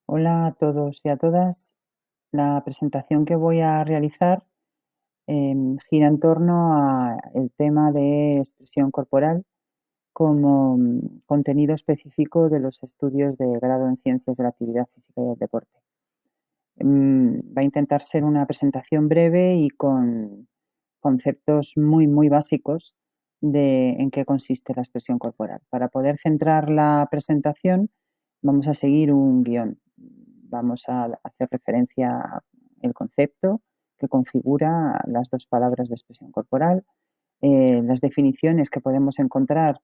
Hola a todos y a todas. La presentación que voy a realizar gira en torno al tema de expresión corporal como contenido específico de los estudios de grado en Ciencias de la Actividad Física y del Deporte. Va a intentar ser una presentación breve y con conceptos muy básicos de en qué consiste la expresión corporal. Para poder centrar la presentación, vamos a seguir un guión. Vamos a hacer referencia al concepto que configura las dos palabras de expresión corporal, las definiciones que podemos encontrar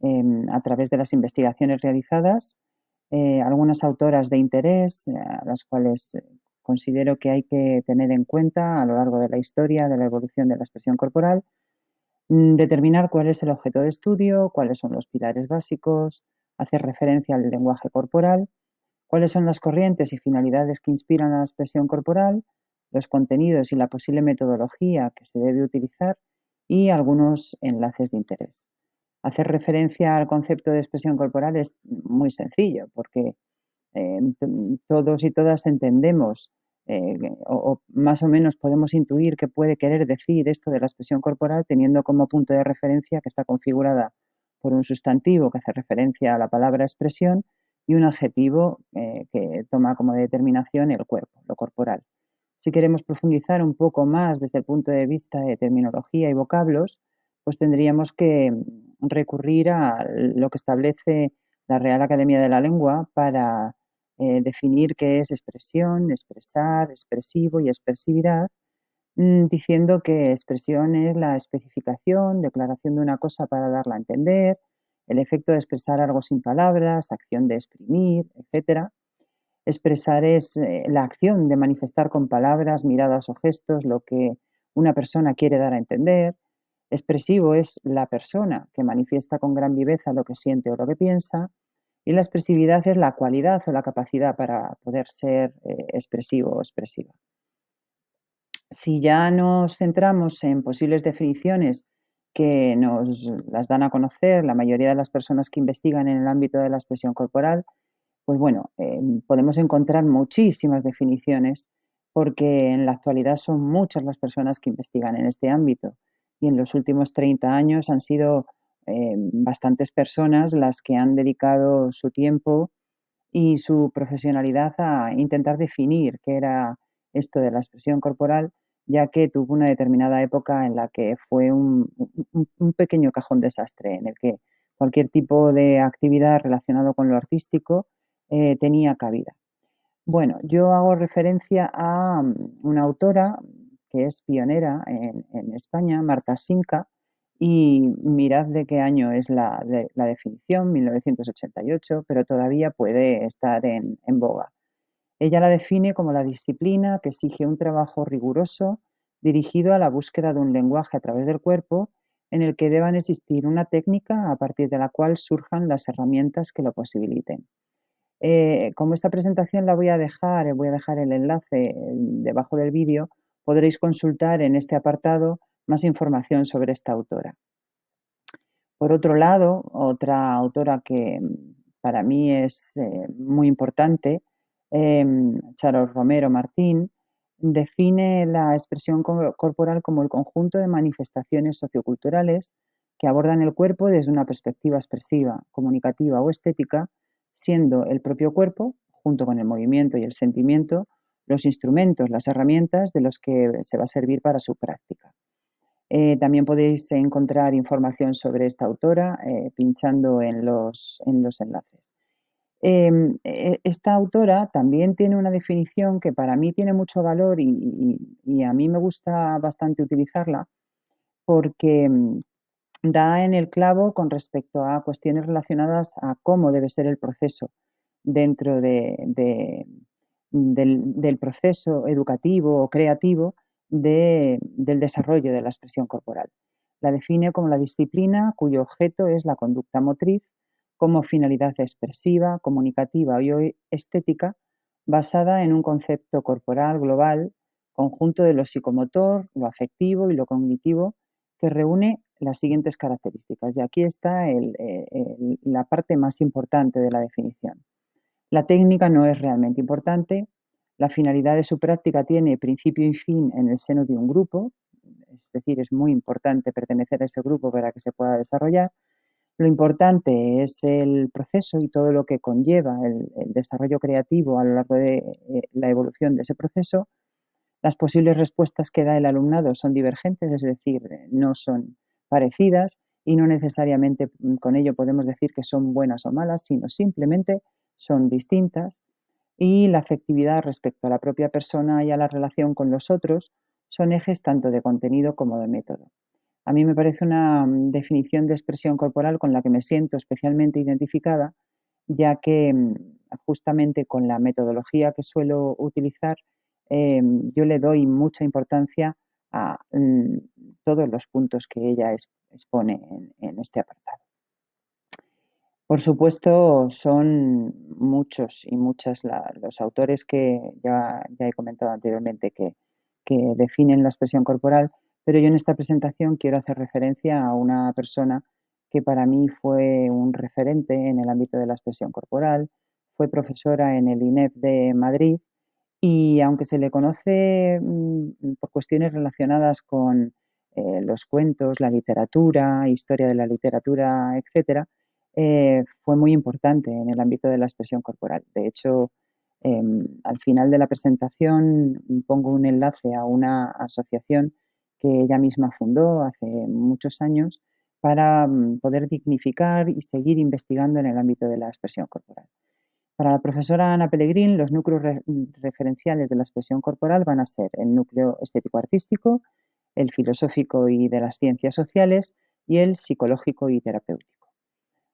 a través de las investigaciones realizadas, algunas autoras de interés, a las cuales considero que hay que tener en cuenta a lo largo de la historia de la evolución de la expresión corporal, determinar cuál es el objeto de estudio, cuáles son los pilares básicos, hacer referencia al lenguaje corporal, cuáles son las corrientes y finalidades que inspiran a la expresión corporal, los contenidos y la posible metodología que se debe utilizar y algunos enlaces de interés. Hacer referencia al concepto de expresión corporal es muy sencillo porque eh, todos y todas entendemos o más o menos podemos intuir qué puede querer decir esto de la expresión corporal teniendo como punto de referencia que está configurada por un sustantivo que hace referencia a la palabra expresión y un adjetivo que toma como determinación el cuerpo, lo corporal. Si queremos profundizar un poco más desde el punto de vista de terminología y vocablos, pues tendríamos que recurrir a lo que establece la Real Academia de la Lengua para definir qué es expresión, expresar, expresivo y expresividad, diciendo que expresión es la especificación, declaración de una cosa para darla a entender, el efecto de expresar algo sin palabras, acción de exprimir, etcétera. Expresar es la acción de manifestar con palabras, miradas o gestos lo que una persona quiere dar a entender. Expresivo es la persona que manifiesta con gran viveza lo que siente o lo que piensa. Y la expresividad es la cualidad o la capacidad para poder ser expresivo o expresiva. Si ya nos centramos en posibles definiciones que nos las dan a conocer la mayoría de las personas que investigan en el ámbito de la expresión corporal, pues bueno, podemos encontrar muchísimas definiciones porque en la actualidad son muchas las personas que investigan en este ámbito y en los últimos 30 años han sido bastantes personas las que han dedicado su tiempo y su profesionalidad a intentar definir qué era esto de la expresión corporal, ya que tuvo una determinada época en la que fue un pequeño cajón desastre en el que cualquier tipo de actividad relacionado con lo artístico tenía cabida. Bueno, yo hago referencia a una autora que es pionera en España, Marta Sinca, y mirad de qué año es la definición, 1988, pero todavía puede estar en boga. Ella la define como la disciplina que exige un trabajo riguroso dirigido a la búsqueda de un lenguaje a través del cuerpo en el que deban existir una técnica a partir de la cual surjan las herramientas que lo posibiliten. Como esta presentación la voy a dejar el enlace debajo del vídeo, podréis consultar en este apartado más información sobre esta autora. Por otro lado, otra autora que para mí es muy importante, Charo Romero Martín, define la expresión corporal como el conjunto de manifestaciones socioculturales que abordan el cuerpo desde una perspectiva expresiva, comunicativa o estética, siendo el propio cuerpo, junto con el movimiento y el sentimiento, los instrumentos, las herramientas de los que se va a servir para su práctica. También podéis encontrar información sobre esta autora pinchando en los enlaces. Esta autora también tiene una definición que para mí tiene mucho valor y a mí me gusta bastante utilizarla porque da en el clavo con respecto a cuestiones relacionadas a cómo debe ser el proceso dentro del proceso educativo o creativo del desarrollo de la expresión corporal. La define como la disciplina cuyo objeto es la conducta motriz como finalidad expresiva, comunicativa y estética basada en un concepto corporal global, conjunto de lo psicomotor, lo afectivo y lo cognitivo, que reúne las siguientes características. Y aquí está la parte más importante de la definición. La técnica no es realmente importante. La finalidad de su práctica tiene principio y fin en el seno de un grupo, es decir, es muy importante pertenecer a ese grupo para que se pueda desarrollar. Lo importante es el proceso y todo lo que conlleva el desarrollo creativo a lo largo de la evolución de ese proceso. Las posibles respuestas que da el alumnado son divergentes, es decir, no son parecidas y no necesariamente con ello podemos decir que son buenas o malas, sino simplemente son distintas. Y la afectividad respecto a la propia persona y a la relación con los otros son ejes tanto de contenido como de método. A mí me parece una definición de expresión corporal con la que me siento especialmente identificada, ya que justamente con la metodología que suelo utilizar, yo le doy mucha importancia a todos los puntos que ella expone en este apartado. Por supuesto, son muchos y muchas los autores que ya he comentado anteriormente que definen la expresión corporal, pero yo en esta presentación quiero hacer referencia a una persona que para mí fue un referente en el ámbito de la expresión corporal, fue profesora en el INEF de Madrid y aunque se le conoce por cuestiones relacionadas con los cuentos, la literatura, historia de la literatura, etcétera, fue muy importante en el ámbito de la expresión corporal. De hecho, al final de la presentación pongo un enlace a una asociación que ella misma fundó hace muchos años para poder dignificar y seguir investigando en el ámbito de la expresión corporal. Para la profesora Ana Pellegrín, los núcleos referenciales de la expresión corporal van a ser el núcleo estético-artístico, el filosófico y de las ciencias sociales y el psicológico y terapéutico.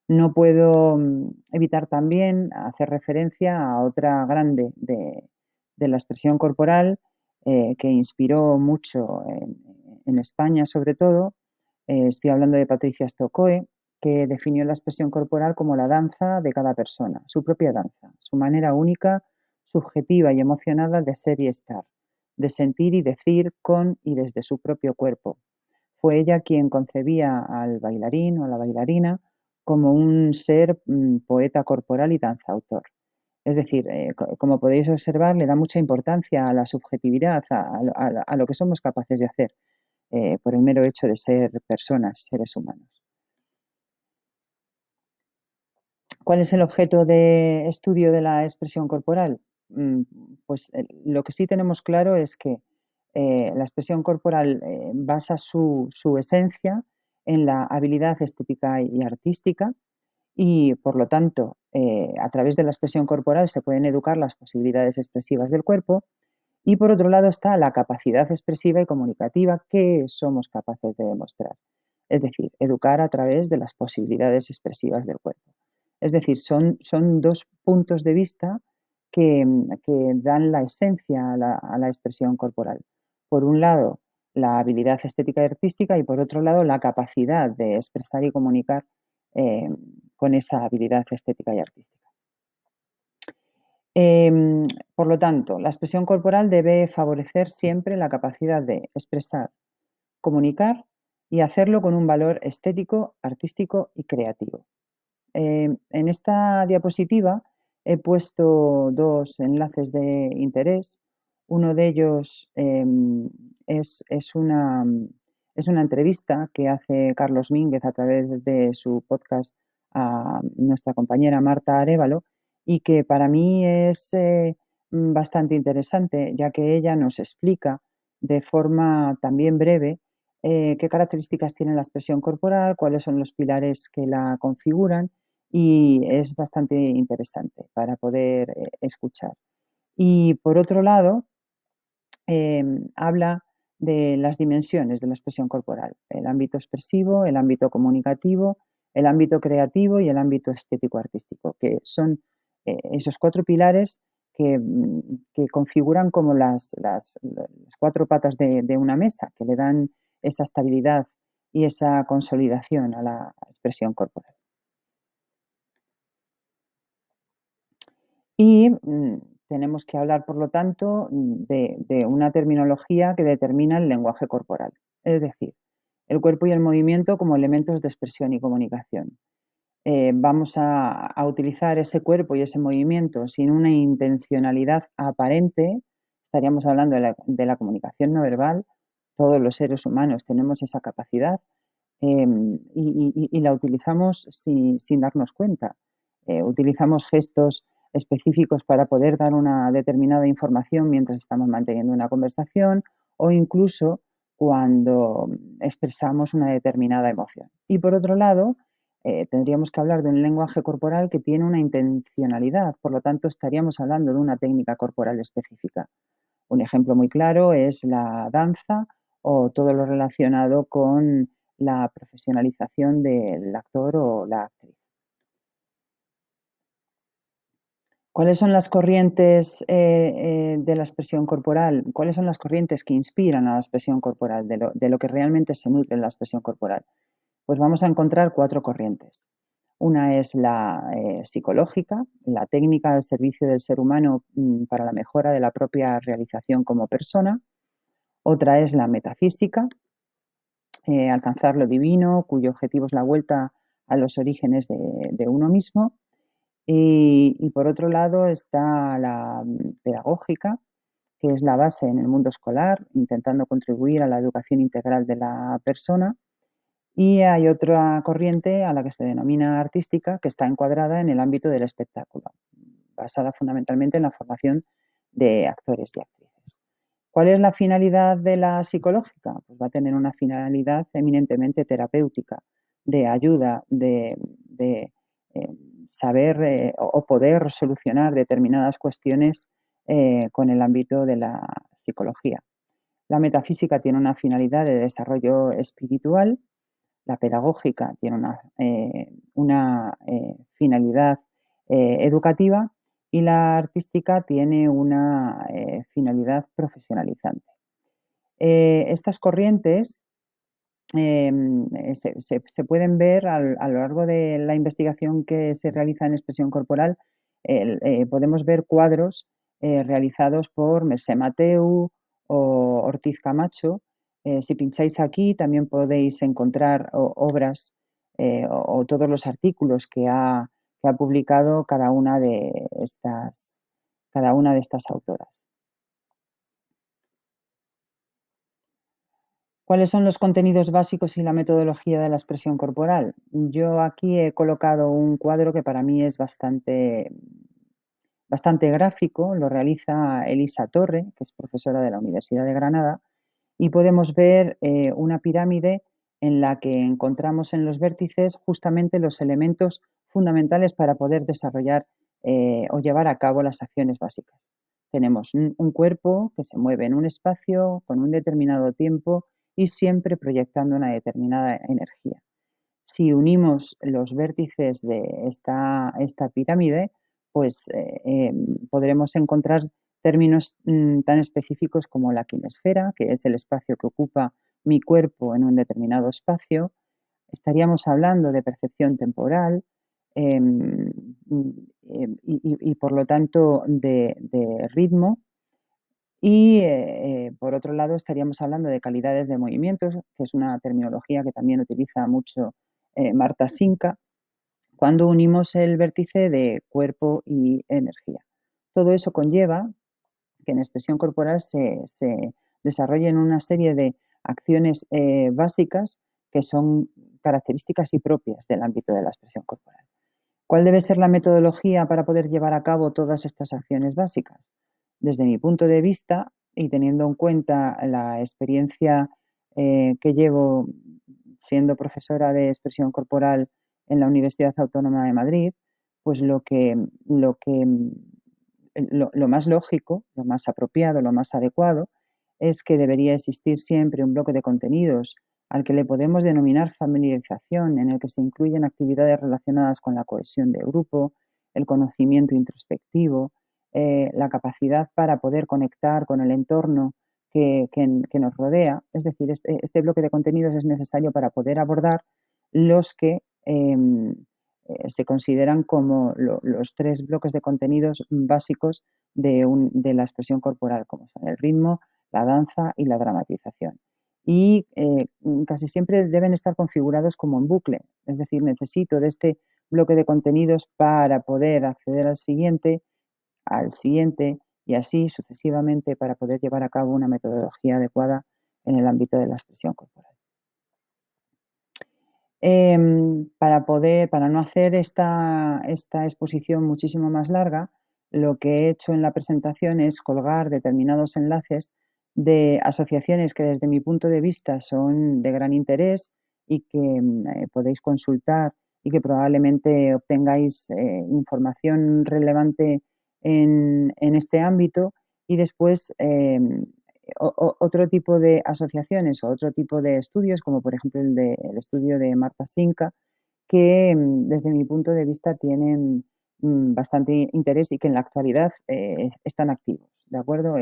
No puedo evitar también hacer referencia a otra grande de la expresión corporal que inspiró mucho en España sobre todo. Estoy hablando de Patricia Stokoe, que definió la expresión corporal como la danza de cada persona, su propia danza, su manera única, subjetiva y emocionada de ser y estar, de sentir y decir con y desde su propio cuerpo. Fue ella quien concebía al bailarín o a la bailarina como un ser poeta corporal y danzautor. Es decir, como podéis observar, le da mucha importancia a la subjetividad, a lo que somos capaces de hacer por el mero hecho de ser personas, seres humanos. ¿Cuál es el objeto de estudio de la expresión corporal? Pues lo que sí tenemos claro es que la expresión corporal basa su esencia en la habilidad estética y artística y, por lo tanto, a través de la expresión corporal se pueden educar las posibilidades expresivas del cuerpo y, por otro lado, está la capacidad expresiva y comunicativa que somos capaces de demostrar. Es decir, educar a través de las posibilidades expresivas del cuerpo. Es decir, son dos puntos de vista que dan la esencia a la expresión corporal. Por un lado, la habilidad estética y artística y, por otro lado, la capacidad de expresar y comunicar eh, con esa habilidad estética y artística. Por lo tanto, la expresión corporal debe favorecer siempre la capacidad de expresar, comunicar y hacerlo con un valor estético, artístico y creativo. En esta diapositiva he puesto dos enlaces de interés. Uno de ellos es una entrevista que hace Carlos Mínguez a través de su podcast a nuestra compañera Marta Arévalo y que para mí es bastante interesante, ya que ella nos explica de forma también breve qué características tiene la expresión corporal, cuáles son los pilares que la configuran y es bastante interesante para poder escuchar. Y por otro lado, habla de las dimensiones de la expresión corporal, el ámbito expresivo, el ámbito comunicativo, el ámbito creativo y el ámbito estético-artístico, que son esos cuatro pilares que configuran como las cuatro patas de una mesa, que le dan esa estabilidad y esa consolidación a la expresión corporal. Y tenemos que hablar, por lo tanto, de una terminología que determina el lenguaje corporal, es decir, el cuerpo y el movimiento como elementos de expresión y comunicación. vamos a utilizar ese cuerpo y ese movimiento sin una intencionalidad aparente, estaríamos hablando de la comunicación no verbal. Todos los seres humanos tenemos esa capacidad, y la utilizamos sin darnos cuenta. Utilizamos gestos específicos para poder dar una determinada información mientras estamos manteniendo una conversación, o incluso cuando expresamos una determinada emoción. Y por otro lado, tendríamos que hablar de un lenguaje corporal que tiene una intencionalidad, por lo tanto estaríamos hablando de una técnica corporal específica. Un ejemplo muy claro es la danza o todo lo relacionado con la profesionalización del actor o la actriz. ¿Cuáles son las corrientes de la expresión corporal? ¿Cuáles son las corrientes que inspiran a la expresión corporal, de lo que realmente se nutre en la expresión corporal? Pues vamos a encontrar 4 corrientes. Una es la psicológica, la técnica al servicio del ser humano para la mejora de la propia realización como persona. Otra es la metafísica, alcanzar lo divino, cuyo objetivo es la vuelta a los orígenes de uno mismo. Y por otro lado está la pedagógica, que es la base en el mundo escolar, intentando contribuir a la educación integral de la persona. Y hay otra corriente a la que se denomina artística, que está encuadrada en el ámbito del espectáculo, basada fundamentalmente en la formación de actores y actrices. ¿Cuál es la finalidad de la psicológica? Pues va a tener una finalidad eminentemente terapéutica, de ayuda, de saber o poder solucionar determinadas cuestiones con el ámbito de la psicología. La metafísica tiene una finalidad de desarrollo espiritual, la pedagógica tiene una finalidad educativa, y la artística tiene una finalidad profesionalizante. Estas corrientes se pueden ver a lo largo de la investigación que se realiza en expresión corporal. Podemos ver cuadros realizados por Mercè Mateu o Ortiz Camacho. Si pincháis aquí también podéis encontrar obras o todos los artículos que ha publicado cada una de estas autoras. ¿Cuáles son los contenidos básicos y la metodología de la expresión corporal? Yo aquí he colocado un cuadro que para mí es bastante gráfico. Lo realiza Elisa Torre, que es profesora de la Universidad de Granada, y podemos ver una pirámide en la que encontramos en los vértices justamente los elementos fundamentales para poder desarrollar o llevar a cabo las acciones básicas. Tenemos un cuerpo que se mueve en un espacio con un determinado tiempo y siempre proyectando una determinada energía. Si unimos los vértices de esta pirámide, pues podremos encontrar términos tan específicos como la quinesfera, que es el espacio que ocupa mi cuerpo en un determinado espacio. Estaríamos hablando de percepción temporal, y por lo tanto de ritmo. Y por otro lado estaríamos hablando de calidades de movimientos, que es una terminología que también utiliza mucho Marta Sinca, cuando unimos el vértice de cuerpo y energía. Todo eso conlleva que en expresión corporal se desarrollen una serie de acciones básicas que son características y propias del ámbito de la expresión corporal. ¿Cuál debe ser la metodología para poder llevar a cabo todas estas acciones básicas? Desde mi punto de vista, y teniendo en cuenta la experiencia que llevo siendo profesora de expresión corporal en la Universidad Autónoma de Madrid, pues lo más lógico, lo más apropiado, lo más adecuado es que debería existir siempre un bloque de contenidos al que le podemos denominar familiarización, en el que se incluyen actividades relacionadas con la cohesión de grupo, el conocimiento introspectivo, la capacidad para poder conectar con el entorno que nos rodea. Es decir, este bloque de contenidos es necesario para poder abordar los que se consideran como los 3 bloques de contenidos básicos de la expresión corporal, como son el ritmo, la danza y la dramatización. Y casi siempre deben estar configurados como en bucle, es decir, necesito de este bloque de contenidos para poder acceder al siguiente y así sucesivamente para poder llevar a cabo una metodología adecuada en el ámbito de la expresión corporal. Para no hacer esta exposición muchísimo más larga, lo que he hecho en la presentación es colgar determinados enlaces de asociaciones que desde mi punto de vista son de gran interés y que podéis consultar y que probablemente obtengáis información relevante en este ámbito. Y después otro tipo de asociaciones o otro tipo de estudios, como por ejemplo el estudio de Marta Sinca, que desde mi punto de vista tienen bastante interés y que en la actualidad están activos. ¿De acuerdo?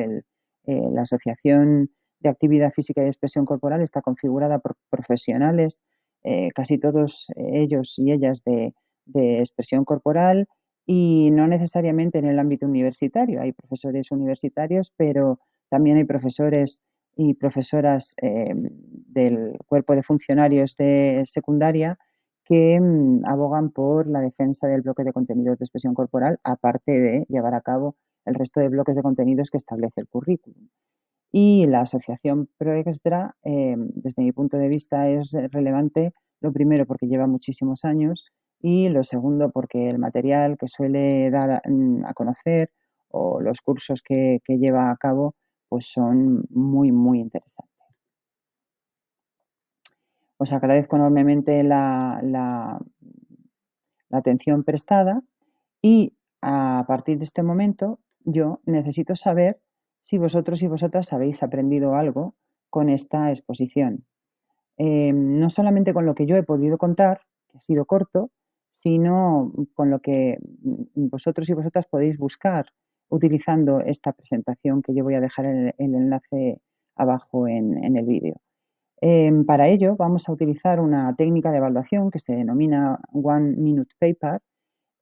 La Asociación de Actividad Física y Expresión Corporal está configurada por profesionales, casi todos ellos y ellas de expresión corporal, y no necesariamente en el ámbito universitario. Hay profesores universitarios, pero también hay profesores y profesoras del cuerpo de funcionarios de secundaria que abogan por la defensa del bloque de contenidos de expresión corporal, aparte de llevar a cabo el resto de bloques de contenidos que establece el currículum. Y la asociación ProExtra, desde mi punto de vista, es relevante, lo primero porque lleva muchísimos años y lo segundo porque el material que suele dar a conocer o los cursos que lleva a cabo pues son muy, muy interesantes. Os agradezco enormemente la atención prestada y a partir de este momento yo necesito saber si vosotros y vosotras habéis aprendido algo con esta exposición. No solamente con lo que yo he podido contar, que ha sido corto, sino con lo que vosotros y vosotras podéis buscar utilizando esta presentación que yo voy a dejar el enlace abajo en el vídeo. Para ello vamos a utilizar una técnica de evaluación que se denomina One Minute Paper,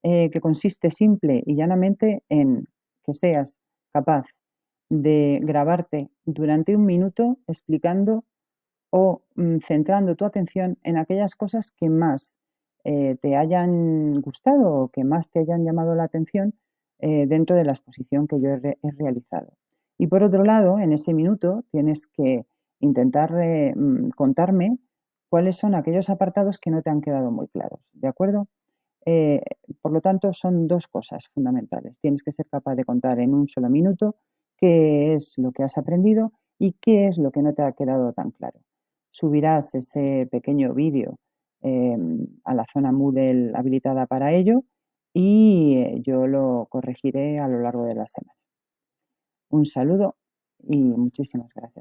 que consiste simple y llanamente en que seas capaz de grabarte durante 1 minuto explicando o centrando tu atención en aquellas cosas que más te hayan gustado o que más te hayan llamado la atención dentro de la exposición que yo he realizado. Y por otro lado, en ese minuto tienes que intentar contarme cuáles son aquellos apartados que no te han quedado muy claros, ¿de acuerdo? Eh, por lo tanto, son dos cosas fundamentales. Tienes que ser capaz de contar en un solo minuto qué es lo que has aprendido y qué es lo que no te ha quedado tan claro. Subirás ese pequeño vídeo a la zona Moodle habilitada para ello y yo lo corregiré a lo largo de la semana. Un saludo y muchísimas gracias.